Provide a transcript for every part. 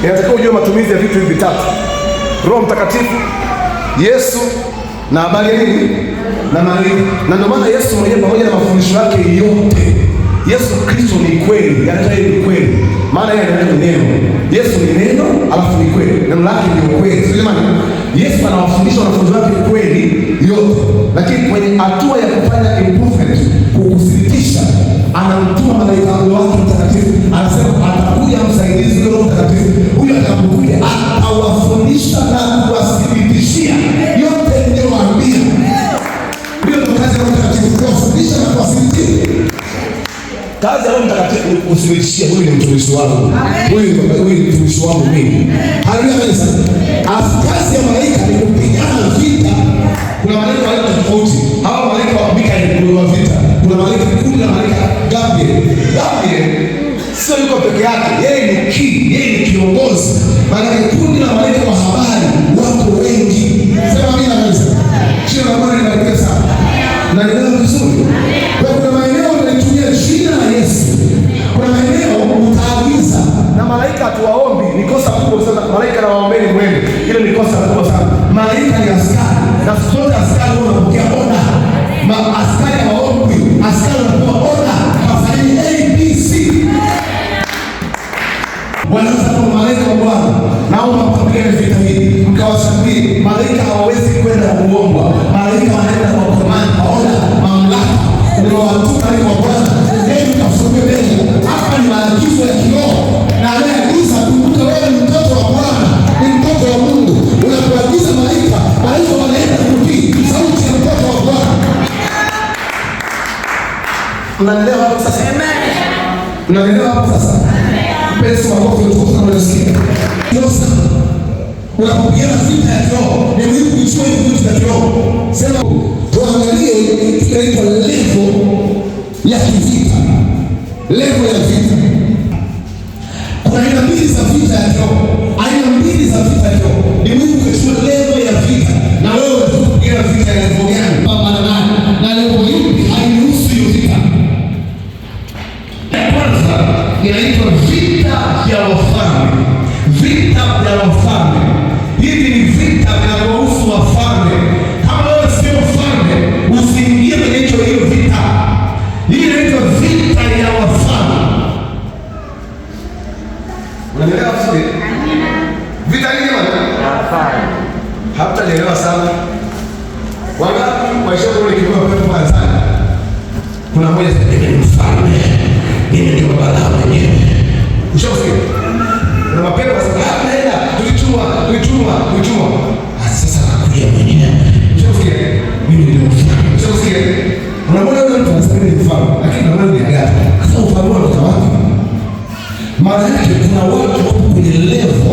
Inatakiwa ujue matumizi ya vitu hivi vitatu: Roho Mtakatifu, Yesu na habari ya nini? Na Maria. Na ndio maana Yesu mwenyewe pamoja na mafundisho yake yote, Yesu Kristo ni kweli, yeye ni kweli. Maana yeye ni neno. Yesu ni neno, alafu ni kweli. Neno lake ni kweli. Sio jamani? Yesu anawafundisha wanafunzi wake kweli yote. Lakini kwenye hatua ya kufanya improvement, kukuthibitisha, anamtuma malaika wake mtakatifu. Anasema atakuja msaidizi Roho Mtakatifu. Huyo atakapokuja atawafundisha na kuwathibitishia yote niliyowaambia. Ndio kazi ya Roho Mtakatifu, kuwafundisha na kuwathibitishia. Kazi ya Roho Mtakatifu ni kuthibitishia, huyu ni mtumishi wangu. Huyu ni mtumishi wangu mimi. Haleluya kanisa. Kazi ya malaika ni kupigana vita. Kuna malaika wa tofauti. Hawa malaika wa Mikaeli wa vita. Kuna malaika kundi la malaika Gabriel. Gabriel sio yuko peke yake. Yeye ni yeye ni kiongozi. Malaika kundi la malaika wa habari wako wengi. Sema mimi na kanisa. Jina la Bwana libarikiwe sana. Na ndio vizuri. Kwa kuna maeneo tunaitumia jina la Yesu. Kuna maeneo utaagiza na malaika atuwaombi, ni kosa kubwa sana. Malaika na waombeni mwende. Hilo ni kosa kubwa sana. Malaika ni askari. Na sote askari wanapokea oda. Askari hawaombi, askari wanapewa oda. Kafanya ABC. Wanaanza kwa malaika wa Bwana. Naomba mpambane vita hii. Mkawashauri malaika hawawezi kwenda kuomba. Malaika wanaenda kwa komanda, oda, mamlaka. Ndio watu malaika wa Bwana. Hebu kafumbe mbele. Hapa ni maagizo ya kiroho. Na anayeagiza kumbuka wewe ni mtoto wa Bwana, ni mtoto wa Mungu. Unapoagiza malaika, malaika wanaenda kutii sauti ya mtoto wa Bwana. Unaelewa hapo sasa? Amen. Unaelewa hapo sasa? Mpenzi wa Mungu tukufu na unasikia. Yosa. Unapopigana vita ya kiroho, ni muhimu kujua hivi vitu vya kiroho. Sema tuangalie inaitwa level ya kivita. Level ya vita. Kuna aina mbili za vita ya kiroho. Aina mbili za vita ya kiroho. Ni muhimu kujua level ya vita. Na wewe unapigana vita ya level gani? Pambana nayo. Na level hii hairuhusu hiyo vita. Kwanza inaitwa vita ya wafalme. Vita vya wafalme. Hivi ni vita vinavyohusu wafalme. Kama wewe sio mfalme, usiingie kwenye hiyo vita. Hii inaitwa vita ya wafalme. Unaelewa vizuri? Vita hii ni wafalme. Hamtaelewa sana. Wangapi waishauri wale kidogo pepo pale sana. Kuna mmoja sasa ni mfalme. Mimi ndio baba mwenyewe. Ushauri? Na mapendo kwa sababu naenda tulichuma. Sasa nakuja mwenyewe. Ushauri? Mimi ndio mfalme. Ushauri? Unaona wewe mtu anasema ni mfalme, lakini unaona ni gani? Sasa ufalme unatoka wapi? Maana yake kuna watu wapo kwenye level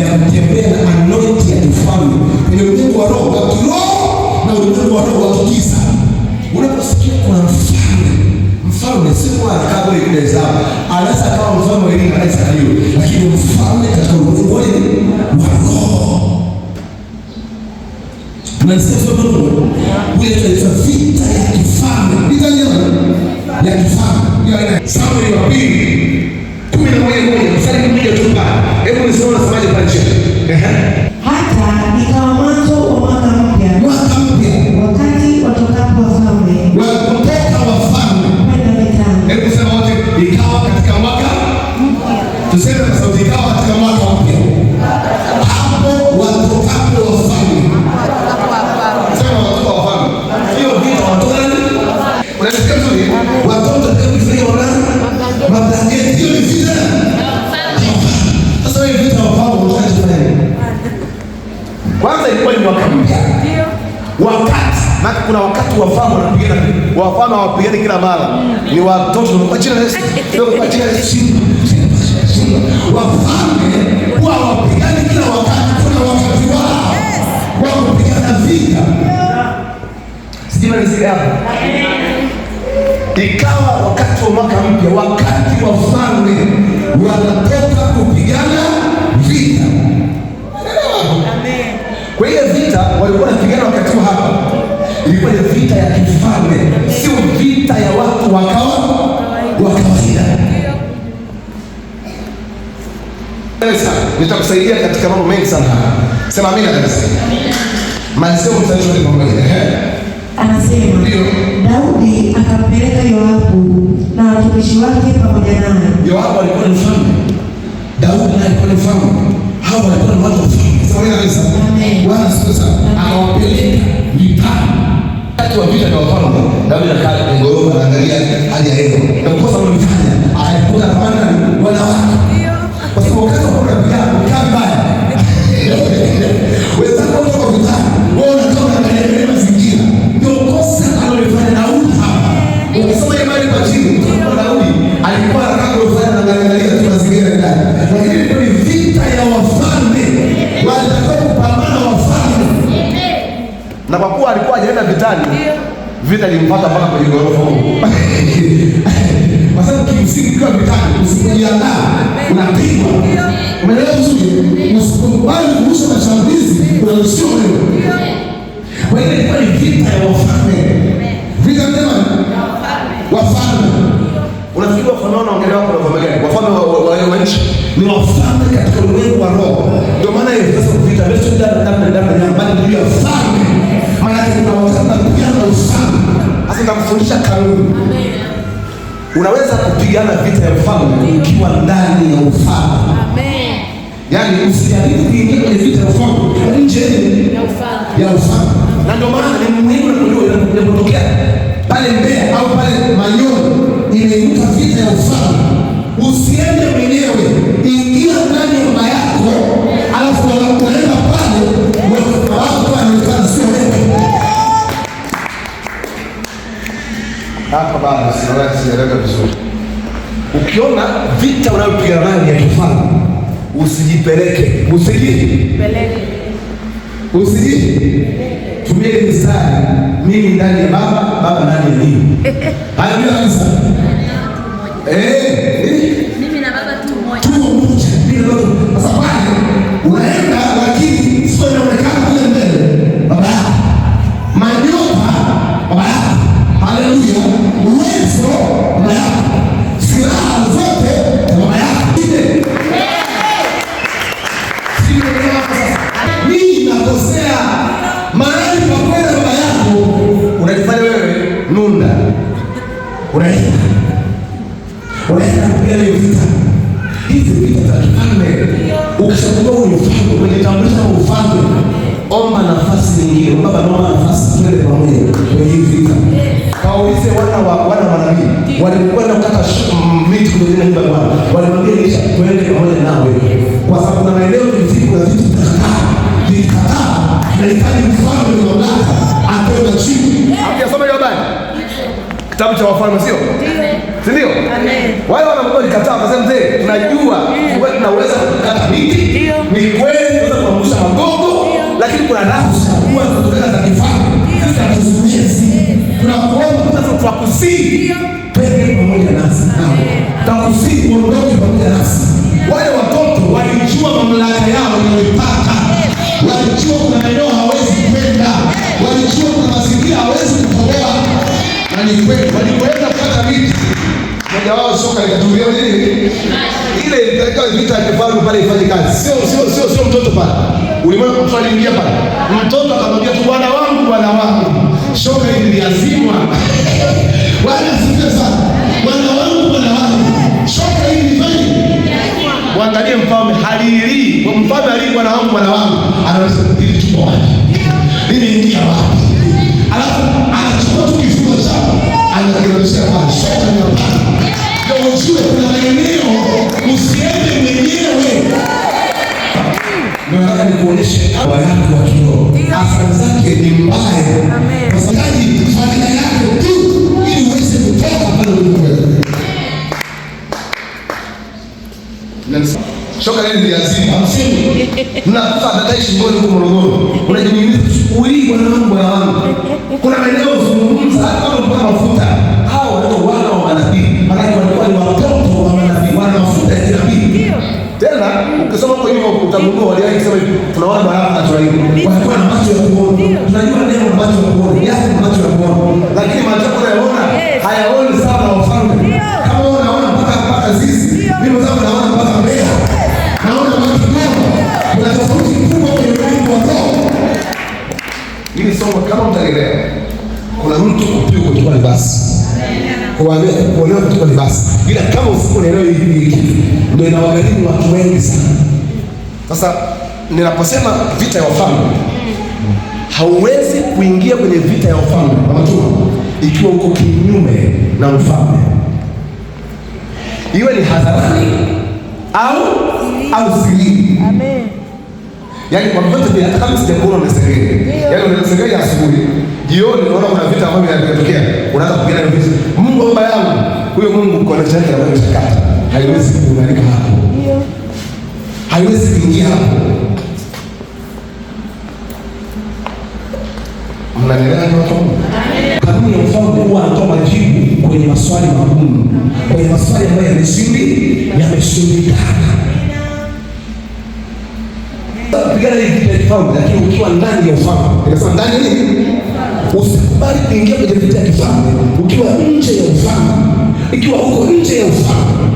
ya kutembea na anointing ya kifalme. Kwenye ulimwengu wa roho wa kiroho na ulimwengu wa roho wa kigiza. Unaposikia kuna mfalme si kwa kabla ile zao. Anaweza kama mfalme wa elimu anaweza hiyo. Lakini mfalme katika ulimwengu wa roho. Tunasema Mungu wewe ni vita ya kifalme. Vita ya kifalme. Samueli wa pili 11 mstari mmoja tu pale. Hebu nisome nasemaje pale chini. Hata ikawa mwanzo wa mwaka mpya. Wakati watokapo wafalme. Kwenda vitani. Hebu sema wote, ikawa katika mwaka mpya. Tuseme kwa sauti, ikawa katika mwaka mpya. Hapo watokapo wafalme. Sema watoka wafalme. Hiyo vita watoka nani? Unasikia vizuri? Watoto kufanya mabangeti. Hiyo ni vita. Sasa hiyo vita wafalme unataka nini? Kwanza ilikuwa ni mwaka mpya. Ndio. Wakati na kuna wakati wafalme wanapigana, wafalme hawapigani kila mara. Ni watoto kwa jina la Yesu. Ndio kwa jina la Yesu. Wafalme huwa hawapigani kila wakati, kuna wakati wao. Wao kupigana vita. Sijui ni hapo. Ikawa wakati wa mwaka mpya, wakati wafalme wanatoka kupigana vita. Amen. Kwa hiyo vita walikuwa wanapigana wakati wa hapa. Ilikuwa ni vita ya kifalme, sio vita ya watu wa kawaida. kanisa, nitakusaidia katika mambo mengi sana. Sema amina kanisa. Malizia mstari wote pamoja. Anasema, ndio Daudi akampeleka Yoabu na watumishi wake pamoja naye. Yoabu alikuwa ni mfalme, Daudi naye alikuwa ni mfalme. Hao walikuwa ni watu wa mfalme. Sema amina kanisa. Bwana asifiwe sana. Akawapeleka vitani. Wakati wa vita vya wafalme, Daudi akakaa kwenye ngorofa anaangalia hali ya hewa. Na kwa sababu alifanya, alikuwa kamanda wanawake. Kwa sababu wakati wa kuna vijana, mkaa mbaya. Wenzako kutoka vitani, wao wanatoka katika mazingira. Ndio kosa alilofanya Daudi hapa. Ukisoma imani kwa chini, kwa Daudi alikuwa anakaa kufanya na angalia tu mazingira ndani. Lakini ilikuwa ni vita ya wafalme. Walitakiwa kupambana wafalme. Na kwa kuwa alikuwa hajaenda vitani, vita ilimpata mpaka kwenye ghorofa huko. Kwa sababu kimsingi kwa vitani usipojiandaa unapigwa. Umeelewa vizuri? Usikubali kuruhusu mashambulizi unarushiwa wewe. Kwa hiyo ilikuwa ni vita ya wafalme. Vita njema wafalme. Unafikiri wafalme wanaongelea hapo na wafalme gani? Wafalme wa nchi ni wafalme katika ulimwengu wa roho. Ndio maana hiyo sasa vita letu ndani ya mbali ndio wafalme. Maana kuna wakati tunapigana ufalme. Sasa nakufundisha kanuni. Unaweza kupigana vita ya ufalme ukiwa ndani ya ufalme. Amen. Yaani usijaribu kuingia kwenye vita ya ufalme nje ya ufalme. Na ndio maana ni muhimu na kujua inapotokea pale Mbeya au pale Manyoni imeinuka vita ya ufalme. Usiende mwenyewe, ingia ndani ya nyumba yako, alafu unaenda pale watu wanaonekana sio wewe. Hapa bado sijaeleweka vizuri. Ukiona vita unayopigana nayo ya kifalme, usijipeleke. Tumie mstari, mimi ndani ya baba, baba ndani ya mimi. Haleluya kabisa. Mimi na baba tu mmoja. Tu mmoja. Sasa pale unaenda lakini sio inaonekana kule mbele. Baba yako. Manyoka baba yako. Haleluya. Uwezo baba yako. Silaha zote baba yako. Mimi nakosea. Mahali pa kwenda baba yako unajifanya wewe nunda. Unaenda kupigana hiyo vita. Hizi vita za kifalme. Ukishakuwa ufalme, umejitambulisha kama ufalme, omba nafasi nyingine. Baba naomba nafasi twende pamoja kwenye hizi vita. Kaulize wana manabii. Walikwenda kukata miti kwenye nyumba ya Bwana. Walimwambia Elisha twende pamoja nawe. Kwa sababu kuna maeneo vitu na vitu vitakataa. Tunahitaji mfalme wa mamlaka atoe chini. Hamjasoma hiyo habari? Kitabu cha Wafalme sio? Si ndio? Amen. Wale wanapokuwa likataa wakasema mzee, tunajua wewe tunaweza kukata miti. Ni kweli tunaweza kuangusha magogo, lakini kuna rafu zinakuwa zinatokana za kifalme. Sisi hatuzuizi. Tunakuomba sasa tuwakusii. Twende pamoja nasi. Tunakusii uondoke pamoja nasi. Wale watoto walijua mamlaka yao inayoipata. Walijua kuna maeneo hawezi kwenda. Walijua kuna mazingira hawezi kutoboa. Na ni kweli walipoenda kupata miti, mmoja wao shoka likatulia nini? Ile ilikuwa vita ya kifalme pale ifanye kazi. Sio mtoto pale. Ulimwengu mtu aliingia pale. Mtoto akamwambia tu bwana wangu. Shoka iliazimwa. Bwana asifiwe sana. Bwana wangu. Shoka ilifanya. Muangalie mfalme halili. Mfalme halili bwana wangu. Anaweza ili tupo wapi? Niliingia wapi? Alafu anachukua tu kifungo chao. Anakionyesha pale shoka ni hapana. Ndio ujue kuna maeneo usiende mwenyewe. Nataka nikuonyeshe hawa yako wa kiroho. Athari zake ni mbaya. Kwa sababu familia yako tu ili uweze kutoka pale ulipokuwa. Shoka lile ni lazima. Hamsini. Mnakufa ataishi ngoni huko Morogoro. Unajimiza uli bwana wangu. Kuna maeneo zungumza kama mpaka mafuta. Hao ndio wana wa manabii. Maana walikuwa ni watoto wa manabii, wana mafuta ya nabii. Tena ukisoma kwa hiyo utagundua waliwahi kusema hivi, tunaona baraka na tunaimba. Walikuwa na macho ya kuona. Tunajua neno macho ya kuona. Yako macho ya kuona. Lakini macho yako yanaona hayaoni sawa na wafalme. Kama unaona mpaka zizi, mimi naona mpaka Mbeya. Naona kama mtaelewa, kuna mtu kupigwa kutoka libasi, kuambia kuolewa kutoka libasi, ila kama usipoelewa hii kitu ndio inawagharimu watu wengi sana. Sasa ninaposema vita ya wafalme, hauwezi kuingia kwenye vita ya wafalme ikiwa uko kinyume na ufalme, iwe ni hadharani au siri. Amen. Yaani kwa vyote vile, hata kama sijakuona umesengenya, yaani unasengenya asubuhi, jioni unaona kuna vita ambavyo vinatokea, unaanza kupigana na vita. Mungu baba yangu, huyo Mungu kwa nafsi yake ambayo chakata, haiwezi kuunganika hapo. Ndio. Haiwezi kuingia hapo. Mnaelewa watu? Kanuni ya ufalme huwa anatoa majibu kwenye maswali magumu, kwenye maswali ambayo yameshindikana. Pigana hii vita ya kifalme, lakini ukiwa ndani ya ufalme. Inasema ndani ya nini? Usikubali kuingia kwenye vita ya kifalme ukiwa nje ya ufalme. Ikiwa uko nje ya ufalme.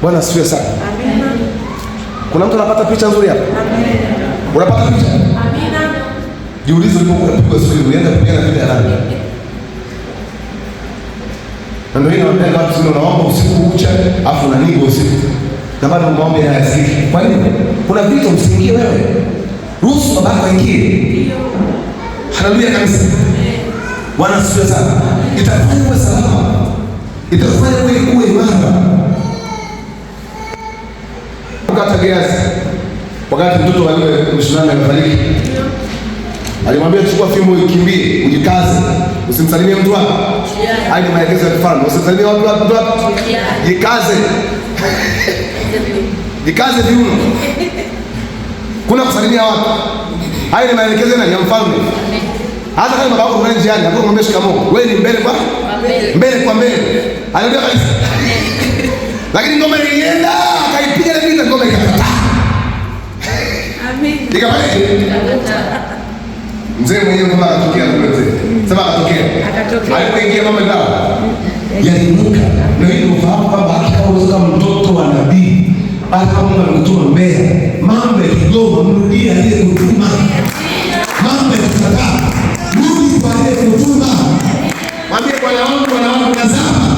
Bwana asifiwe sana. Amina. Kuna mtu anapata picha nzuri hapa? Amina. Unapata picha? Amina. Jiulize ulipokuwa unapigwa siku ile, unaenda kupigana vita ya nani? Na ndio inawaambia watu sio unaomba usiku kucha, afu unanigo usiku. Na bado maombi hayasikiki. Kwa nini? Kuna vitu usiingie wewe. Ruhusu babako aingie. Ndio. Haleluya kanisa. Bwana asifiwe sana. Itakufanya uwe salama. Itakufanya uwe imara. Wakati Gehazi, wakati mtoto wa yule mshunami amefariki, alimwambia chukua fimbo ukimbie, ujikaze, usimsalimie mtu wako. Haya ni maelekezo ya kifalme, usimsalimie watu wako. Jikaze. Jikaze viuno. Kuna kusalimia watu. Haya ni maelekezo ya mfalme. Hata kama baba yako mwenye njiani, hapo kumwambia shikamoo. Wewe ni mbele kwa mbele. Anaambia kabisa. Lakini ngoma ilienda, akaipiga ile vita, ngoma ikakataa. Amen. Ikafanya mzee mwenyewe ngoma akatokea kule mzee. Sema akatokea. Alipoingia mama ndao. Yalinuka. Na hiyo ufahamu kwamba hakika kama mtoto wa nabii, hata kama Mungu amekutuma mbele, mambo ya kidogo mrudie aliyekutuma. Mambo ya kukataa. Rudi kwa aliyekutuma. Mwambie Bwana wangu nazama.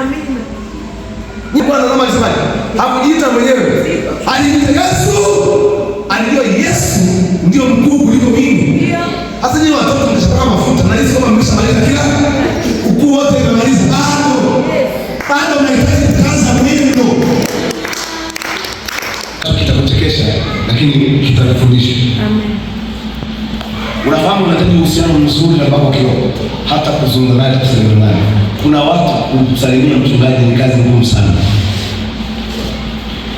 Amen. Ni Bwana kama alisemaje? Hakujiita mwenyewe. Alijiita Yesu. Alijua Yesu ndio mkuu kuliko mimi. Ndio. Hasa nyinyi watoto mnashaka mafuta na hizo kama mmeshamaliza kila ukuu wote umemaliza bado unahitaji kaza mwendo. Kitakuchekesha lakini kitakufundisha. Amen. Unafahamu unahitaji uhusiano mzuri na baba kiroho, hata kuzungumza naye, kusalimia naye. Kuna watu kumsalimia mchungaji ni kazi ngumu sana.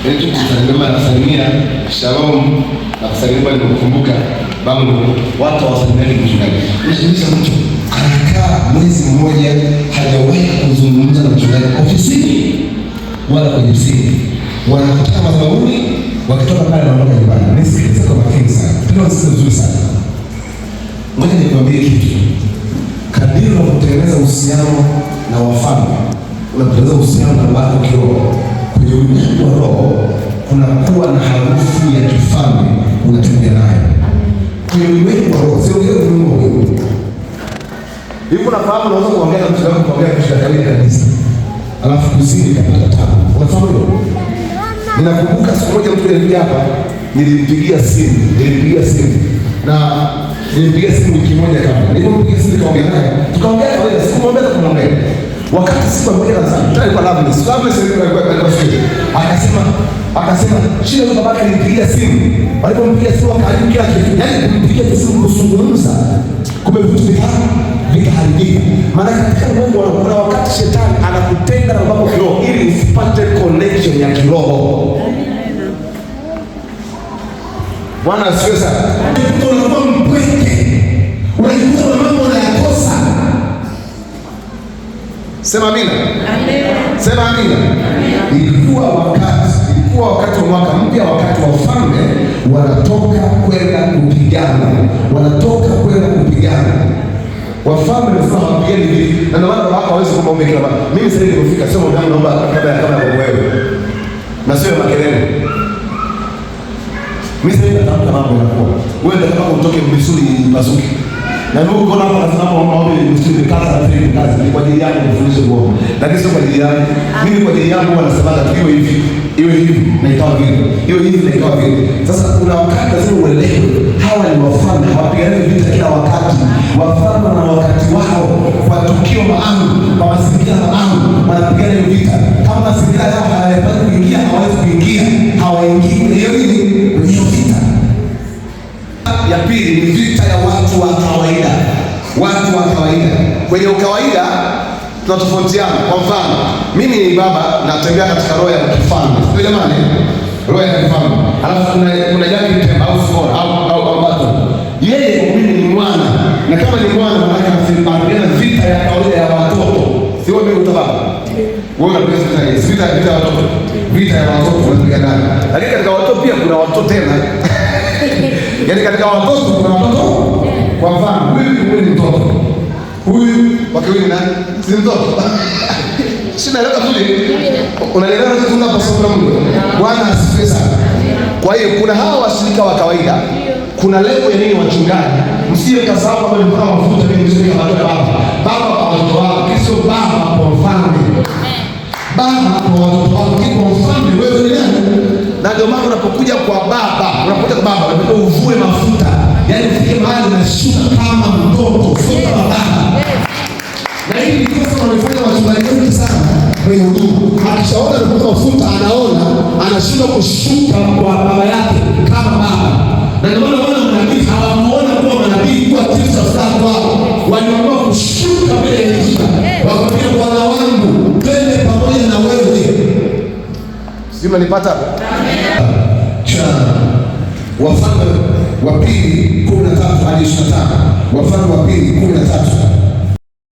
Ndio kusalimia shalom na kusalimia nimekukumbuka baba, watu hawasalimiani mchungaji. Unashirikisha mtu anakaa mwezi mmoja hajawahi kuzungumza na mchungaji ofisini wala kwenye simu. Wanakutana madhabahuni, wakitoka pale wanaondoka nyumbani. Nisikilize kwa makini sana. Ndio nisikize vizuri sana. Ngoja nikwambie kitu. Kadiri unapotengeneza uhusiano na wafalme, unapotengeneza uhusiano na baba kiroho, kwenye ulimwengu wa roho kunakuwa na harufu ya kifalme unatembea nayo. Kwenye ulimwengu wa roho, sio ile ulimwengu wa roho. Hivi unafahamu unaweza kuongea na mtu wako kuongea kitu cha kawaida kabisa. Alafu kuzidi kapata tabu. Unafahamu hilo? Ninakumbuka siku moja mtu alikuja hapa, nilimpigia simu. Na nilimpigia simu wiki moja kabla. Nilipompigia simu tukaongea naye. Tukaongea kawaida, sikumwambia kumwambia. Wakati siku moja na sana, tulikuwa Loveless alikuwa shule. Akasema, shida ni babake alinipigia simu. Walipompigia simu akaharibu kila kitu. Yaani kumpigia simu kuzungumza. Kumbe vitu vikaharibika. Maana katika Mungu kuna wakati shetani anakutenga na baba kiroho ili usipate connection ya kiroho. Bwana asifiwe sana. Unakuwa mpweke. Unajikuta na mambo unayakosa. Sema amina. Amen. Sema amina. Amen. Ilikuwa wakati wa mwaka mpya, wakati wa ufalme wanatoka kwenda kupigana. Wafalme wanasema wapigane hivi. Na ndio maana wako hawezi kumwomba kila mara. Mimi sasa nilipofika sio mwanangu naomba kabla ya wewe. Na sio makelele. Mimi sasa natafuta mambo yanakuwa. Wewe ndio utoke misuli ipasuke. Na ndio uko hapa lazima maombi misuli kata na tena kazi. Ni kwa ajili yako kufundisha uongo. Lakini sio kwa ajili yangu. Mimi kwa ajili yangu huwa nasema iwe hivi. Iwe hivi na ikawa vile. Iwe hivi na ikawa vile. Sasa kuna wakati lazima uelewe. Hawa ni wafalme, hawapigani vita kila wakati. Wafalme na wakati wao kwa tukio maalum, kwa mazingira maalum, wanapigana vita. Kama mazingira yao hayapaswi kuingia, hawawezi kuingia. Hawaingii kwenye hiyo vita. Ya pili ni vita ya watu wa kawaida. Watu wa kawaida. Kwenye ukawaida tunatofautiana. Kwa mfano, mimi ni baba natembea katika roho ya kifalme. Sio jamani? Roho ya kifalme. Alafu kuna jaki mtemba au skora au bato. Yeye mimi ni mwana. Na kama ni mwana maana anapigana vita ya kawaida ya watoto. Sio mimi utababa. Wewe unapigana vita ya watoto. Vita ya watoto unapigana. Lakini katika watoto pia kuna watoto tena. Yaani katika watoto kuna watoto. Kwa mfano, huyu ni mtoto. Huyu wakiwini nani? Si mtoto. Sinaelewa vile. Unaelewa kitu tunapasoma Mungu. Bwana asifiwe sana. Kwa hiyo kuna hawa washirika wa kawaida. Kuna lengo ya nini wachungaji? Msiwe kasahau kama ni mkao mafuta mimi mshirika wa baba. Baba kwa watoto wao, kisha baba kwa mfalme. Baba kwa watoto wao, kwa mfalme wewe ni nani? Na ndio maana unapokuja kwa baba, unataka uvue mafuta. Yaani ufike mahali unashuka kama mtoto, sio kama baba. Na hili ni kosa wanafanya wachungaji wengi sana kwenye huduma. Akishaona anapata mafuta anaona anashinda kushuka kwa baba yake kama baba. Na ndio maana wana manabii hawamuona kuwa manabii kwa kitu cha sawa wao. Waliamua kushuka mbele ya Yesu. Wakamwambia Bwana wangu, twende pamoja na wewe. Sima nipata? Amen. Cha Wafalme wa Pili 13 hadi 25. Wafalme wa Pili 13.